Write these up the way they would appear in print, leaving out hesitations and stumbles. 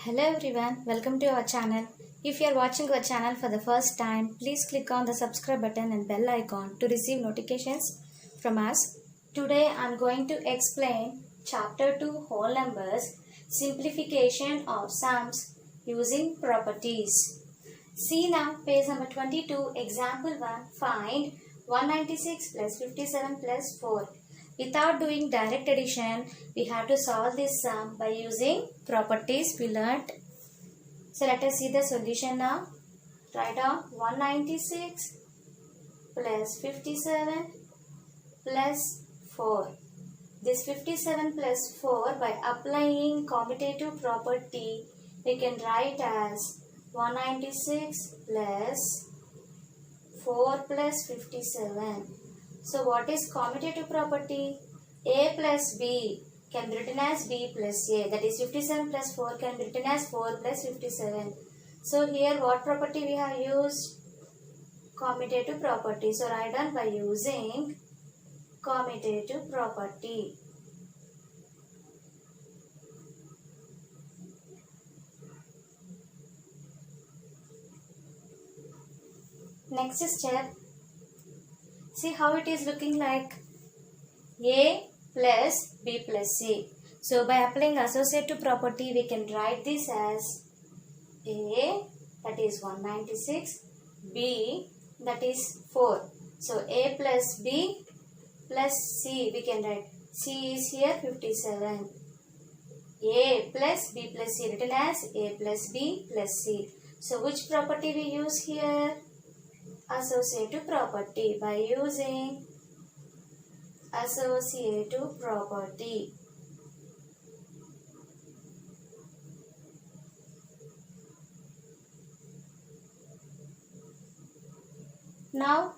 Hello everyone, welcome to our channel. If you are watching our channel for the first time, please click on the subscribe button and bell icon to receive notifications from us. Today I am going to explain Chapter 2 Whole Numbers, Simplification of Sums using Properties. See now page number 22, example 1, find 196 plus 57 plus 4. Without doing direct addition, we have to solve this sum by using properties we learnt. So let us see the solution now. Write down 196 plus 57 plus 4. This 57 plus 4, by applying commutative property, we can write as 196 plus 4 plus 57. So what is commutative property? A plus B can be written as B plus A. That is 57 plus 4 can be written as 4 plus 57. So here what property we have used? Commutative property. So write down by using commutative property. Next step. See how it is looking like A plus B plus C. So by applying associative property, we can write this as A, that is 196, B, that is 4. So A plus B plus C, we can write. C is here 57. A plus B plus C written as A plus B plus C. So which property we use here? Associative property, by using associative property. Now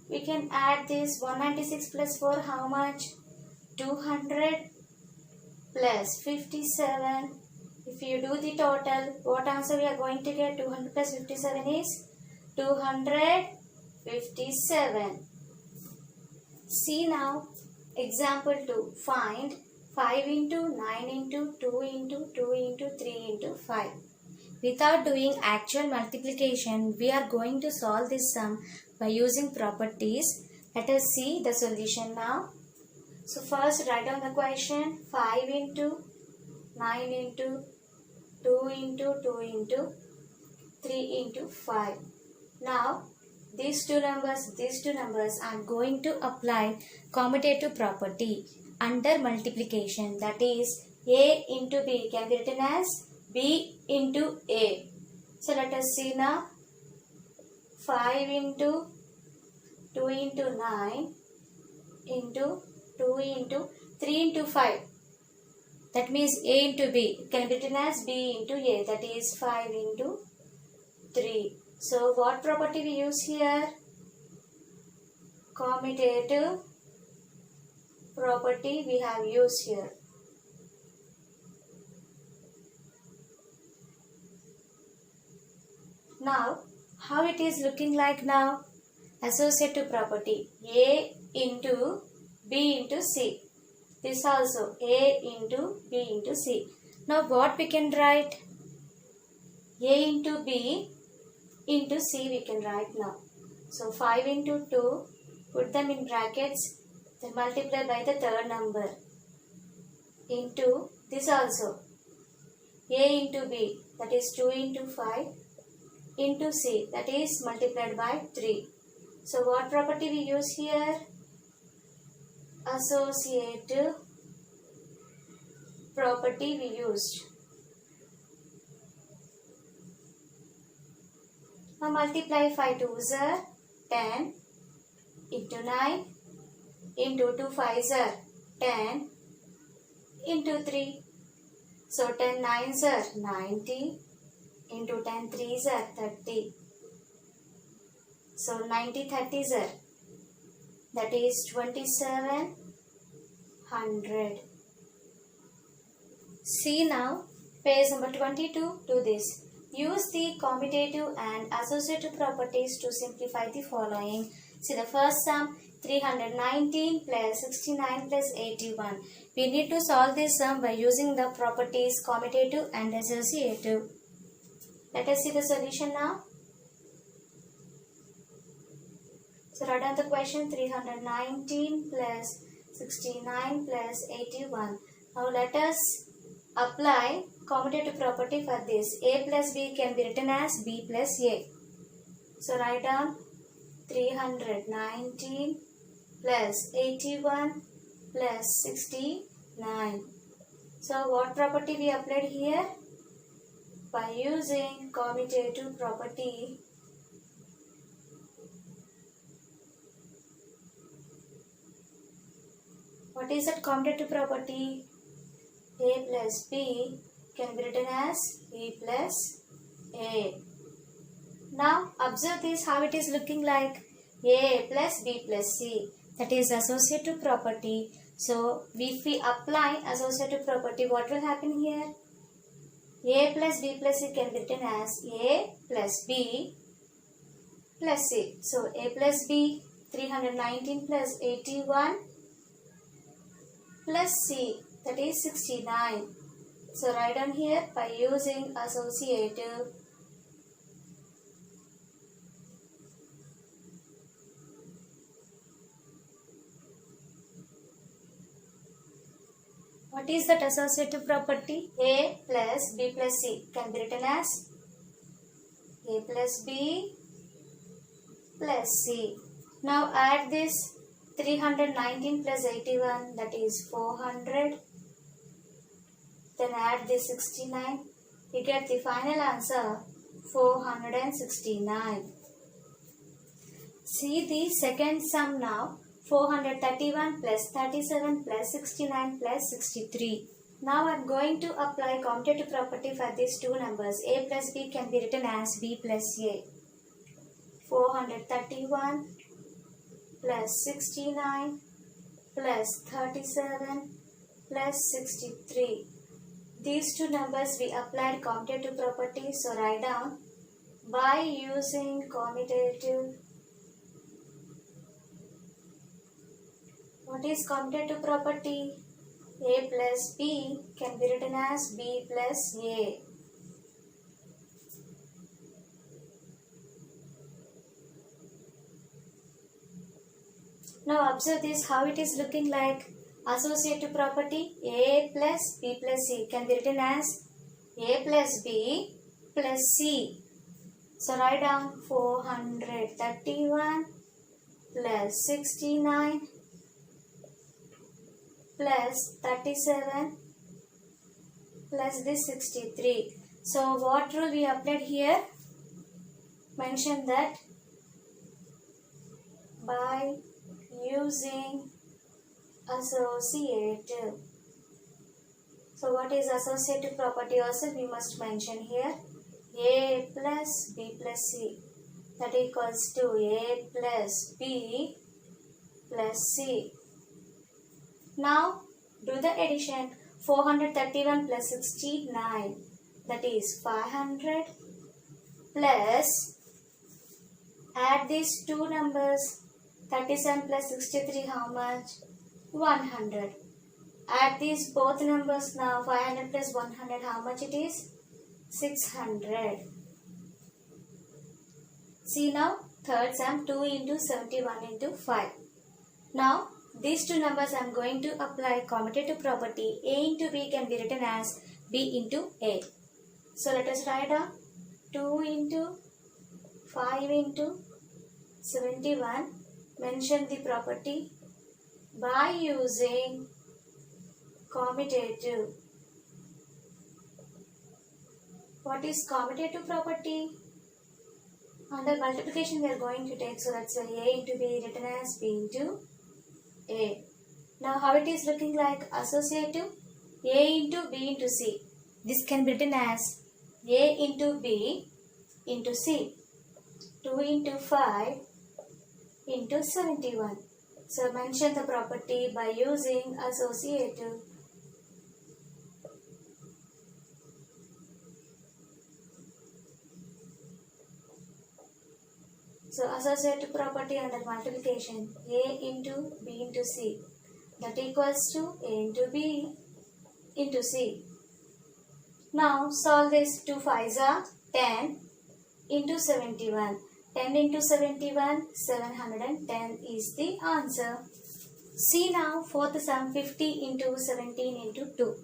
we can add this 196 plus 4, how much? 200 plus 57. If you do the total, what answer we are going to get? 200 plus 57 is 257. See now example 2. Find 5 into 9 into 2 into 2 into 3 into 5. Without doing actual multiplication, we are going to solve this sum by using properties. Let us see the solution now. So first write down the question. 5 into 9 into 2 into 2 into 3 into 5. Now these two numbers I am going to apply commutative property under multiplication, that is A into B can be written as B into A. So let us see now. 5 into 2 into 9 into 2 into 3 into 5. That means A into B can be written as B into A, that is 5 into 3. So what property we use here? Commutative property we have used here. Now how it is looking like now? Associative property. A into B into C. This also A into B into C. Now what we can write? A into B into C we can write now. So 5 into 2, put them in brackets, then multiply by the third number, into this also A into B, that is 2 into 5, into C, that is multiplied by 3. So what property we use here? Associative property we used. Now multiply 5 2s are 10 into 9 into 2 5s are 10 into 3. So 10 9s are 90 into 10 3s are 30. So 90 30s are, that is 2700. See now page number 22 to this. Use the commutative and associative properties to simplify the following. See the first sum 319 plus 69 plus 81. We need to solve this sum by using the properties commutative and associative. Let us see the solution now. So write down the question. 319 plus 69 plus 81. Now let us apply commutative property for this. A plus B can be written as B plus A. So write down 319 plus 81 plus 69. So what property we applied here? By using commutative property, what is that commutative property? A plus B can be written as B plus A. Now observe this, how it is looking like. A plus B plus C, that is associative property. So if we apply associative property, what will happen here? A plus B plus C can be written as A plus B plus C. So A plus B, 319 plus 81 plus C, that is 69. So write down here by using associative. What is that associative property? A plus B plus C can be written as A plus B plus C. Now add this 319 plus 81, that is 400. Then add this 69. You get the final answer 469. See the second sum now. 431 plus 37 plus 69 plus 63. Now I am going to apply commutative property for these two numbers. A plus B can be written as B plus A. 431 plus 69 plus 37 plus 63. These two numbers we applied commutative property. So write down by using commutative. What is commutative property? A plus B can be written as B plus A. Now observe this, how it is looking like. Associative property, A plus B plus C can be written as A plus B plus C. So write down 431 plus 69 plus 37 plus this 63. So what rule we applied here? Mention that by using associative. So what is associative property also we must mention here. A plus B plus C, that equals to A plus B plus C. Now do the addition. 431 plus 69, that is 500, plus add these two numbers. 37 plus 63, how much? 100. Add these both numbers now. 500 plus 100, how much it is? 600. See now, third sum, 2 into 71 into 5. Now these two numbers I am going to apply commutative property. A into B can be written as B into A. So let us write down 2 into 5 into 71. Mention the property by using commutative. What is commutative property? Under multiplication we are going to take, so that's why A into B written as B into A. Now how it is looking like? Associative, A into B into C. This can be written as A into B into C. 2 into 5 into 71. So mention the property by using associative. So associative property under multiplication, A into B into C, that equals to A into B into C. Now solve this. 2 5s are 10 into 71. 10 into 71, 710 is the answer. See now, fourth sum 50 into 17 into 2.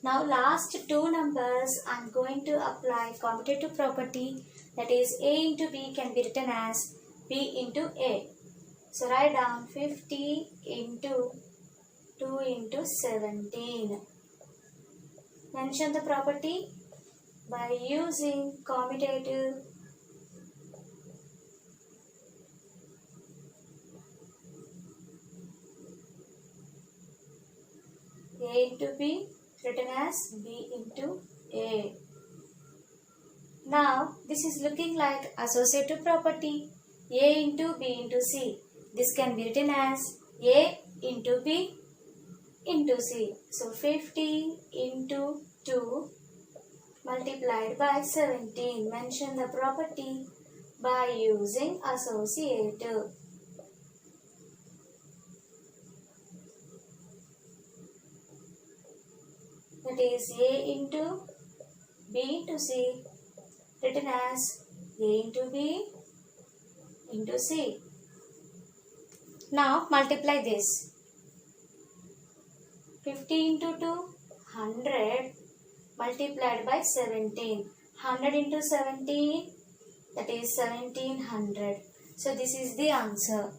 Now last two numbers I am going to apply commutative property, that is A into B can be written as B into A. So write down 50 into 2 into 17. Mention the property by using commutative. A into B written as B into A. Now this is looking like associative property, A into B into C. This can be written as A into B into C. So 50 into 2 multiplied by 17. Mention the property by using associative. That is A into B into C written as A into B into C. Now multiply this. 50 into 2, 100 multiplied by 17. 100 into 17, that is 1700. So this is the answer.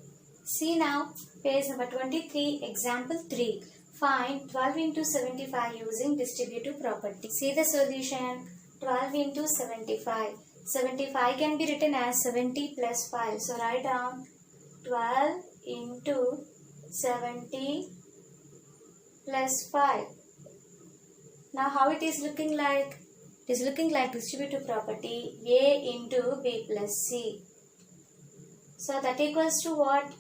See now, page number 23, example 3. Find 12 into 75 using distributive property. See the solution. 12 into 75. 75 can be written as 70 plus 5. So write down 12 into 70 plus 5. Now how it is looking like? It is looking like distributive property A into B plus C. So that equals to what?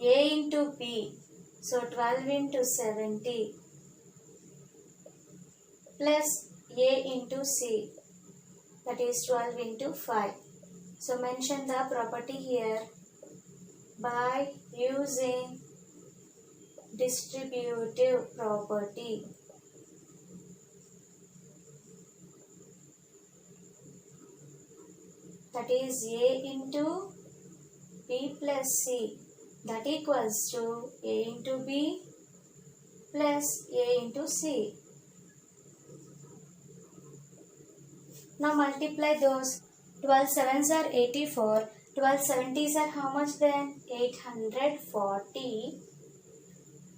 A into B. So 12 into 70 plus A into C, that is 12 into 5. So mention the property here by using distributive property. That is A into B plus C, that equals to A into B plus A into C. Now multiply those. 12 sevens are 84. 12 70s are how much then? 840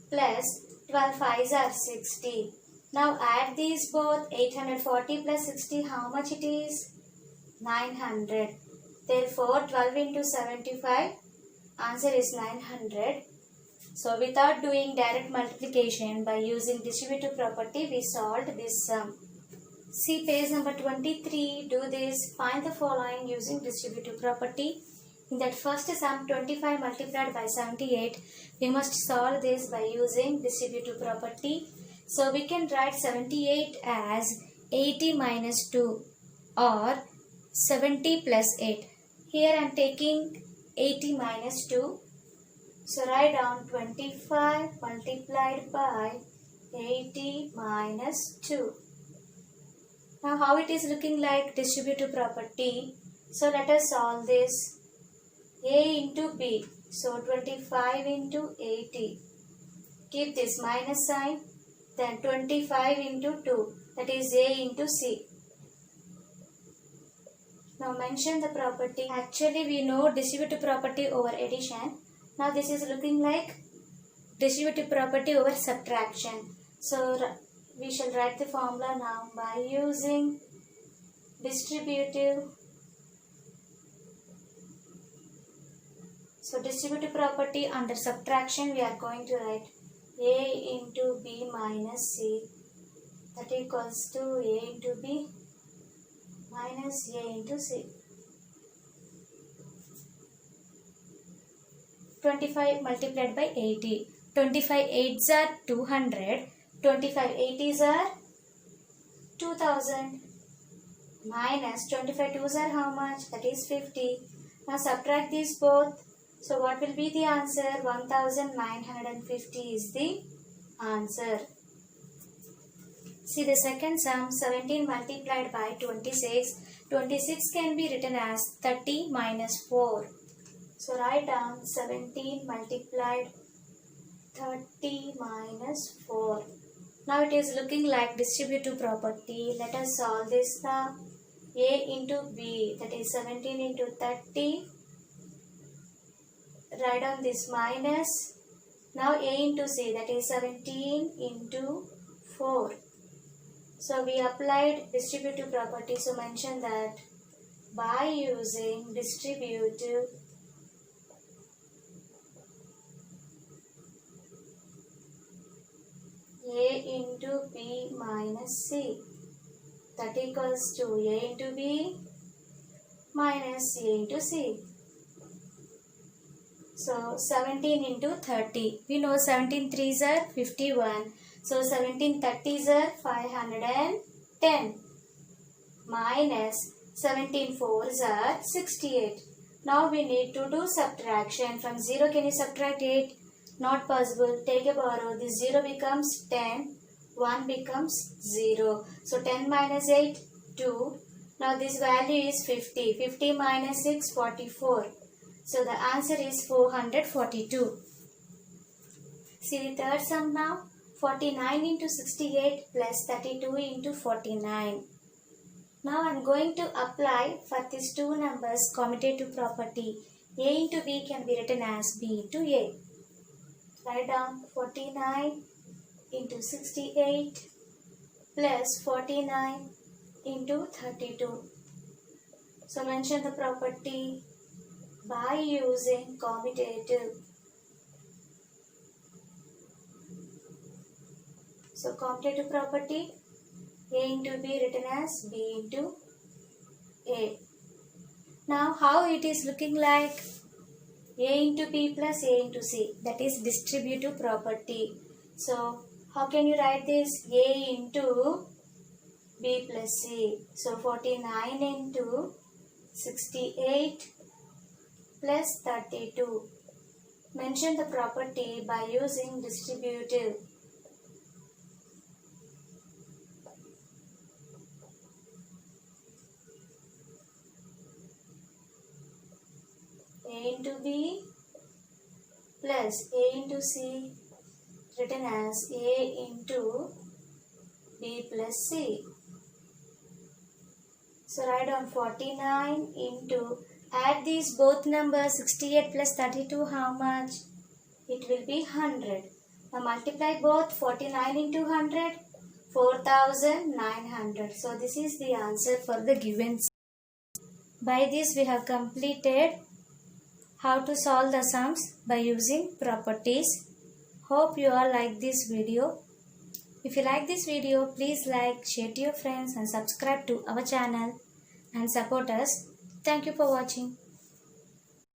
plus 12 5s are 60. Now add these both. 840 plus 60, how much it is? 900. Therefore 12 into 75, answer is 900. So without doing direct multiplication, by using distributive property, we solved this sum. See page number 23. Do this. Find the following using distributive property. In that first sum, 25 multiplied by 78, we must solve this by using distributive property. So we can write 78 as 80 minus 2 or 70 plus 8. Here I am taking 80 minus 2. So write down 25 multiplied by 80 minus 2. Now how it is looking like distributive property? So let us solve this. A into B. So 25 into 80. Keep this minus sign. Then 25 into 2. That is A into C. Now mention the property. Actually we know distributive property over addition. Now this is looking like distributive property over subtraction. So we shall write the formula now by using distributive. So distributive property under subtraction, we are going to write A into B minus C, that equals to A into B minus A into C. 25 multiplied by 80. 25 8s are 200. 25 80s are 2000. Minus 25 2s are how much? That is 50. Now subtract these both. So what will be the answer? 1950 is the answer. See the second sum, 17 multiplied by 26. 26 can be written as 30 minus 4. So write down 17 multiplied 30 minus 4. Now it is looking like distributive property. Let us solve this now. A into B, that is 17 into 30. Write down this minus. Now A into C, that is 17 into 4. So we applied distributive property. So mention that by using distributive A into B minus C, that equals to A into B minus A into C. So 17 into 30. We know 17 3s are 51. So 17 30s are 510 minus 17 4s are 68. Now we need to do subtraction. From 0 can you subtract 8? Not possible. Take a borrow. This 0 becomes 10. 1 becomes 0. So 10 minus 8, 2. Now this value is 50. 50 minus 6, 44. So the answer is 442. See the third sum now. 49 into 68 plus 32 into 49. Now I am going to apply for these two numbers commutative property. A into B can be written as B into A. Write down 49 into 68 plus 49 into 32. So mention the property by using commutative. So commutative property, A into B written as B into A. Now how it is looking like? A into B plus A into C, that is distributive property. So how can you write this? A into B plus C. So 49 into 68 plus 32. Mention the property by using distributive. A into B plus A into C written as A into B plus C. So write down 49 into, add these both numbers, 68 plus 32, how much? It will be 100. Now multiply both, 49 into 100, 4900. So this is the answer for the given. By this we have completed how to solve the sums by using properties. Hope you all like this video. If you like this video, please like, share to your friends and subscribe to our channel and support us. Thank you for watching.